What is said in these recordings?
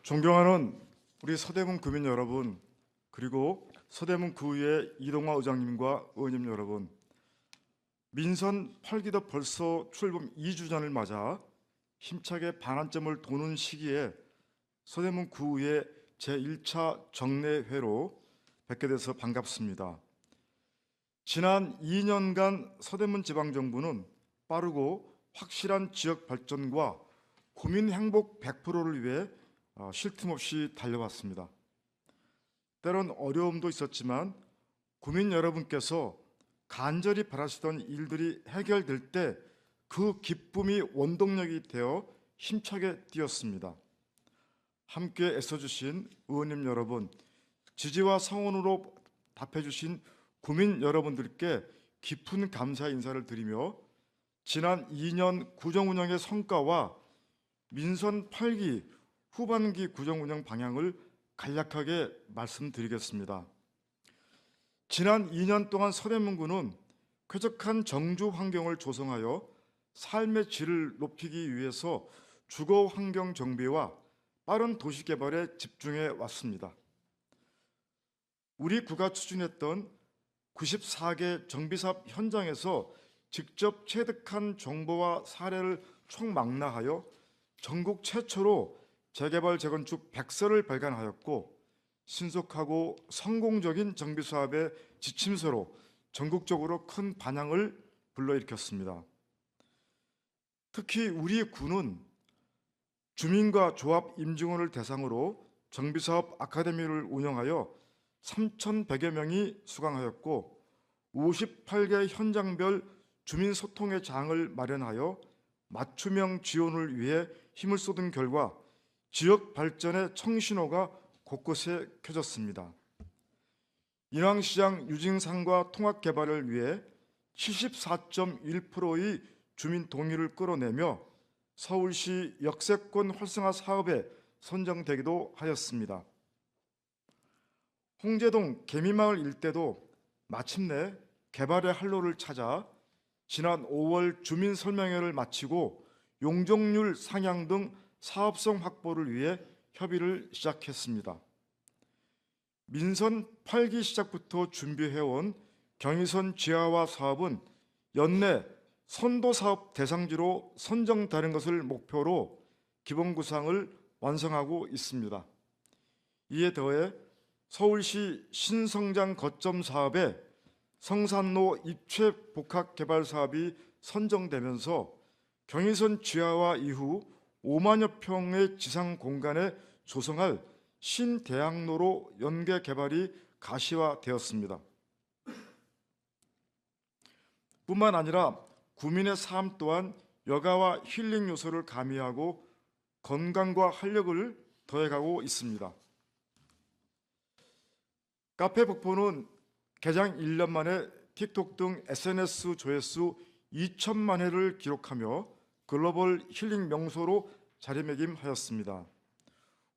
존경하는 우리 서대문 구민 여러분, 그리고 서대문 구의 이동화 의장님과 의원님 여러분, 민선 8기도 벌써 출범 2주 전을 맞아 힘차게 반환점을 도는 시기에 서대문 구의 제1차 정례회로 뵙게 돼서 반갑습니다. 지난 2년간 서대문 지방정부는 빠르고 확실한 지역 발전과 구민 행복 100%를 위해 쉴 틈 없이 달려왔습니다. 때론 어려움도 있었지만 구민 여러분께서 간절히 바라시던 일들이 해결될 때 그 기쁨이 원동력이 되어 힘차게 뛰었습니다. 함께 애써주신 의원님 여러분, 지지와 성원으로 답해주신 구민 여러분들께 깊은 감사 인사를 드리며 지난 2년 구정운영의 성과와 민선 8기 후반기 구정운영 방향을 간략하게 말씀드리겠습니다. 지난 2년 동안 서대문구는 쾌적한 정주 환경을 조성하여 삶의 질을 높이기 위해서 주거 환경 정비와 빠른 도시 개발에 집중해 왔습니다. 우리 구가 추진했던 94개 정비사업 현장에서 직접 체득한 정보와 사례를 총망라하여 전국 최초로 재개발 재건축 100서를 발간하였고, 신속하고 성공적인 정비사업의 지침서로 전국적으로 큰 반향을 불러일으켰습니다. 특히 우리 구는 주민과 조합 임직원을 대상으로 정비사업 아카데미를 운영하여 3,100여 명이 수강하였고 58개 현장별 주민소통의 장을 마련하여 맞춤형 지원을 위해 힘을 쏟은 결과 지역 발전의 청신호가 곳곳에 켜졌습니다. 인왕시장 유진상과 통합개발을 위해 74.1%의 주민 동의를 끌어내며 서울시 역세권 활성화 사업에 선정되기도 하였습니다. 홍제동 개미마을 일대도 마침내 개발의 활로를 찾아 지난 5월 주민 설명회를 마치고 용적률 상향 등 사업성 확보를 위해 협의를 시작했습니다. 민선 8기 시작부터 준비해온 경의선 지하화 사업은 연내 선도사업 대상지로 선정되는 것을 목표로 기본구상을 완성하고 있습니다. 이에 더해 서울시 신성장 거점 사업에 성산로 입체 복합 개발 사업이 선정되면서 경의선 지하화 이후 5만여 평의 지상 공간에 조성할 신대학로로 연계 개발이 가시화되었습니다. 뿐만 아니라 구민의 삶 또한 여가와 힐링 요소를 가미하고 건강과 활력을 더해가고 있습니다. 카페 북포는 개장 1년 만에 틱톡 등 SNS 조회수 2천만 회를 기록하며 글로벌 힐링 명소로 자리매김하였습니다.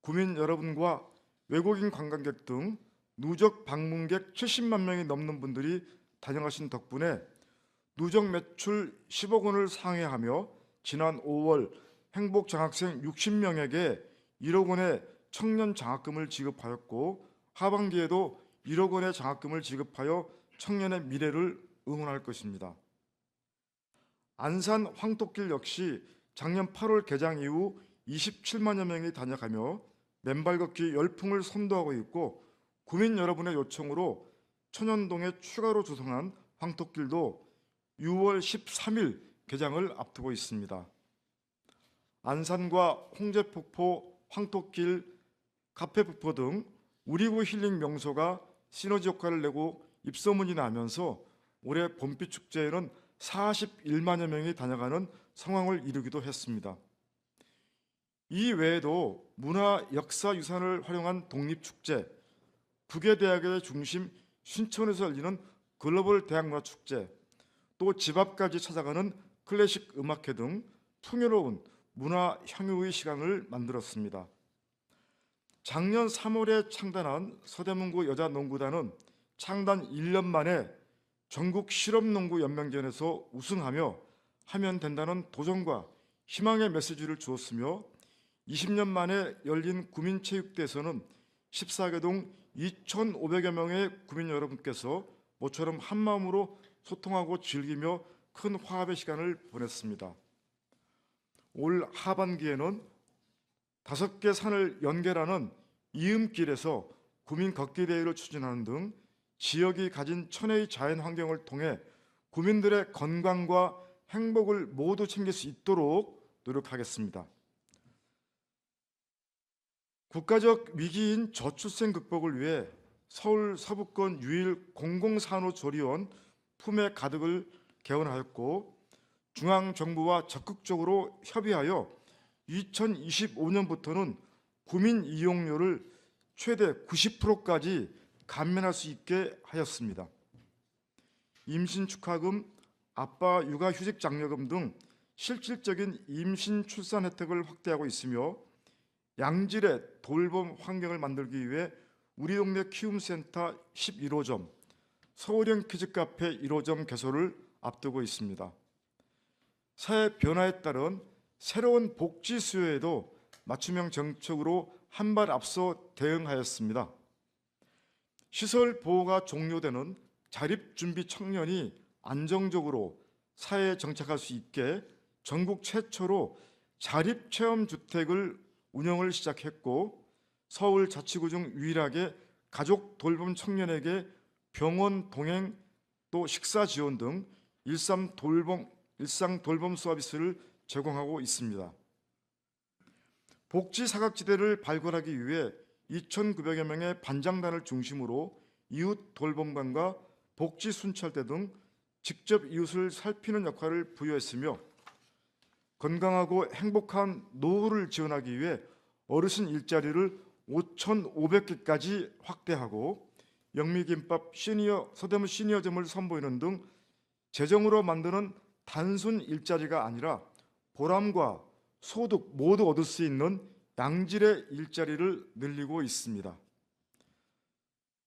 구민 여러분과 외국인 관광객 등 누적 방문객 70만 명이 넘는 분들이 다녀가신 덕분에 누적 매출 10억 원을 상회하며 지난 5월 행복 장학생 60명에게 1억 원의 청년 장학금을 지급하였고 하반기에도 1억 원의 장학금을 지급하여 청년의 미래를 응원할 것입니다. 안산 황토길 역시 작년 8월 개장 이후 27만여 명이 다녀가며 맨발 걷기 열풍을 선도하고 있고 구민 여러분의 요청으로 천연동에 추가로 조성한 황토길도 6월 13일 개장을 앞두고 있습니다. 안산과 홍제폭포, 황토길, 카페폭포 등 우리구 힐링 명소가 시너지 효과를 내고 입소문이 나면서 올해 봄빛 축제에는 41만여 명이 다녀가는 상황을 이루기도 했습니다. 이 외에도 문화 역사 유산을 활용한 독립축제, 국외대학의 중심 신촌에서 열리는 글로벌 대학문화축제, 또 집 앞까지 찾아가는 클래식 음악회 등 풍요로운 문화 향유의 시간을 만들었습니다. 작년 3월에 창단한 서대문구 여자농구단은 창단 1년 만에 전국 실업농구 연맹전에서 우승하며 하면 된다는 도전과 희망의 메시지를 주었으며 20년 만에 열린 구민체육대회에서는 14개 동 2,500여 명의 구민 여러분께서 모처럼 한마음으로 소통하고 즐기며 큰 화합의 시간을 보냈습니다. 올 하반기에는 5개 산을 연결하는 이음길에서 구민 걷기 대회를 추진하는 등 지역이 가진 천혜의 자연 환경을 통해 구민들의 건강과 행복을 모두 챙길 수 있도록 노력하겠습니다. 국가적 위기인 저출생 극복을 위해 서울 서부권 유일 공공산후조리원 품에 가득을 개원하였고, 중앙정부와 적극적으로 협의하여 2025년부터는 구민 이용료를 최대 90%까지 감면할 수 있게 하였습니다. 임신 축하금, 아빠 육아휴직 장려금 등 실질적인 임신 출산 혜택을 확대하고 있으며, 양질의 돌봄 환경을 만들기 위해 우리 동네 키움센터 11호점, 서울형 키즈카페 1호점 개소를 앞두고 있습니다. 사회 변화에 따른 새로운 복지 수요에도 맞춤형 정책으로 한 발 앞서 대응하였습니다. 시설 보호가 종료되는 자립준비 청년이 안정적으로 사회에 정착할 수 있게 전국 최초로 자립체험주택을 운영을 시작했고, 서울 자치구 중 유일하게 가족 돌봄 청년에게 병원 동행 또 식사 지원 등 일상 돌봄 서비스를 제공하고 있습니다. 복지 사각지대를 발굴하기 위해 2,900여 명의 반장단을 중심으로 이웃 돌봄관과 복지 순찰대 등 직접 이웃을 살피는 역할을 부여했으며, 건강하고 행복한 노후를 지원하기 위해 어르신 일자리를 5,500개까지 확대하고, 영미김밥 서대문 시니어점을 선보이는 등 재정으로 만드는 단순 일자리가 아니라 보람과 소득 모두 얻을 수 있는 양질의 일자리를 늘리고 있습니다.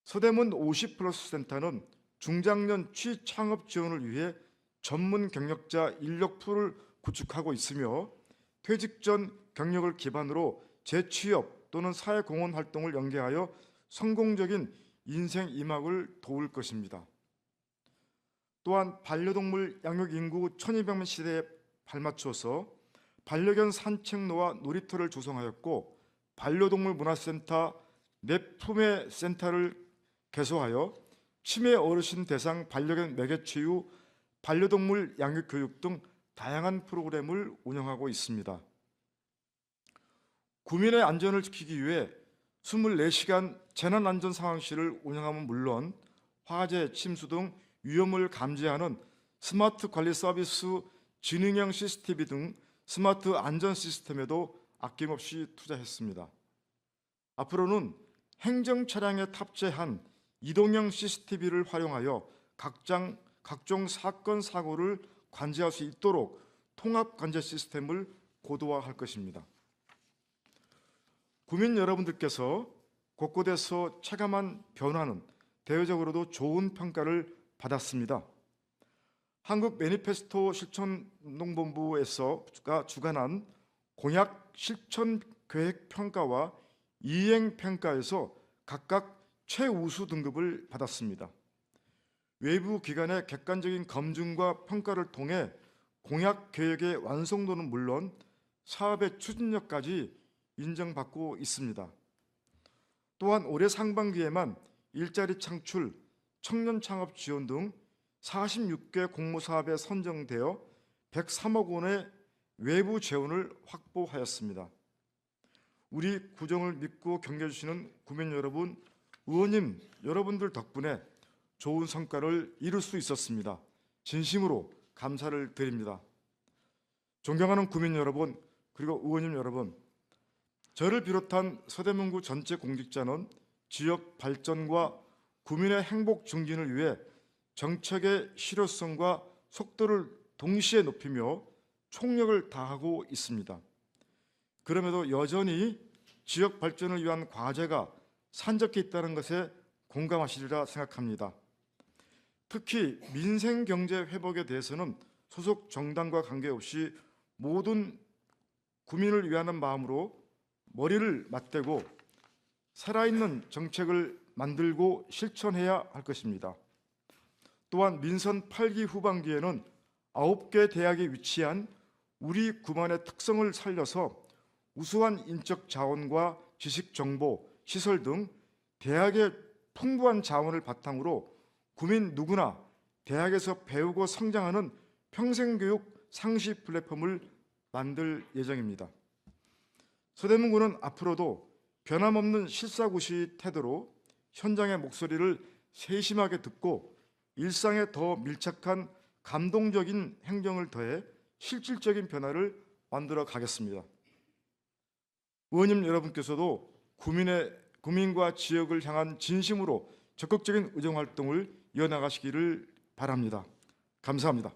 서대문 50플러스 센터는 중장년 취창업 지원을 위해 전문 경력자 인력 풀을 구축하고 있으며, 퇴직 전 경력을 기반으로 재취업 또는 사회공헌 활동을 연계하여 성공적인 인생 이막을 도울 것입니다. 또한 반려동물 양육 인구 1,200만 시대에 발맞춰서 반려견 산책로와 놀이터를 조성하였고, 반려동물 문화센터 내 품의 센터를 개소하여 치매 어르신 대상 반려견 매개치유, 반려동물 양육 교육 등 다양한 프로그램을 운영하고 있습니다. 구민의 안전을 지키기 위해 24시간 재난안전상황실을 운영하면 물론 화재, 침수 등 위험을 감지하는 스마트 관리 서비스, 지능형 CCTV 등 스마트 안전 시스템에도 아낌없이 투자했습니다. 앞으로는 행정 차량에 탑재한 이동형 CCTV를 활용하여 각종 사건, 사고를 관제할 수 있도록 통합 관제 시스템을 고도화할 것입니다. 구민 여러분들께서 곳곳에서 체감한 변화는 대외적으로도 좋은 평가를 받았습니다. 한국 매니페스토 실천운동본부에서 주관한 공약 실천 계획 평가와 이행 평가에서 각각 최우수 등급을 받았습니다. 외부 기관의 객관적인 검증과 평가를 통해 공약 계획의 완성도는 물론 사업의 추진력까지 인정받고 있습니다. 또한 올해 상반기에만 일자리 창출, 청년 창업 지원 등 46개 공모사업에 선정되어 103억 원의 외부 재원을 확보하였습니다. 우리 구정을 믿고 경계해주시는 구민 여러분, 의원님 여러분들 덕분에 좋은 성과를 이룰 수 있었습니다. 진심으로 감사를 드립니다. 존경하는 구민 여러분, 그리고 의원님 여러분, 저를 비롯한 서대문구 전체 공직자는 지역 발전과 구민의 행복 증진을 위해 정책의 실효성과 속도를 동시에 높이며 총력을 다하고 있습니다. 그럼에도 여전히 지역 발전을 위한 과제가 산적해 있다는 것에 공감하시리라 생각합니다. 특히 민생 경제 회복에 대해서는 소속 정당과 관계없이 모든 구민을 위하는 마음으로 머리를 맞대고 살아있는 정책을 만들고 실천해야 할 것입니다. 또한 민선 8기 후반기에는 9개 대학에 위치한 우리 구만의 특성을 살려서 우수한 인적 자원과 지식 정보, 시설 등 대학의 풍부한 자원을 바탕으로 구민 누구나 대학에서 배우고 성장하는 평생교육 상시 플랫폼을 만들 예정입니다. 서대문구는 앞으로도 변함없는 실사구시 태도로 현장의 목소리를 세심하게 듣고 일상에 더 밀착한 감동적인 행정을 더해 실질적인 변화를 만들어 가겠습니다. 의원님 여러분께서도 구민과 지역을 향한 진심으로 적극적인 의정활동을 이어나가시기를 바랍니다. 감사합니다.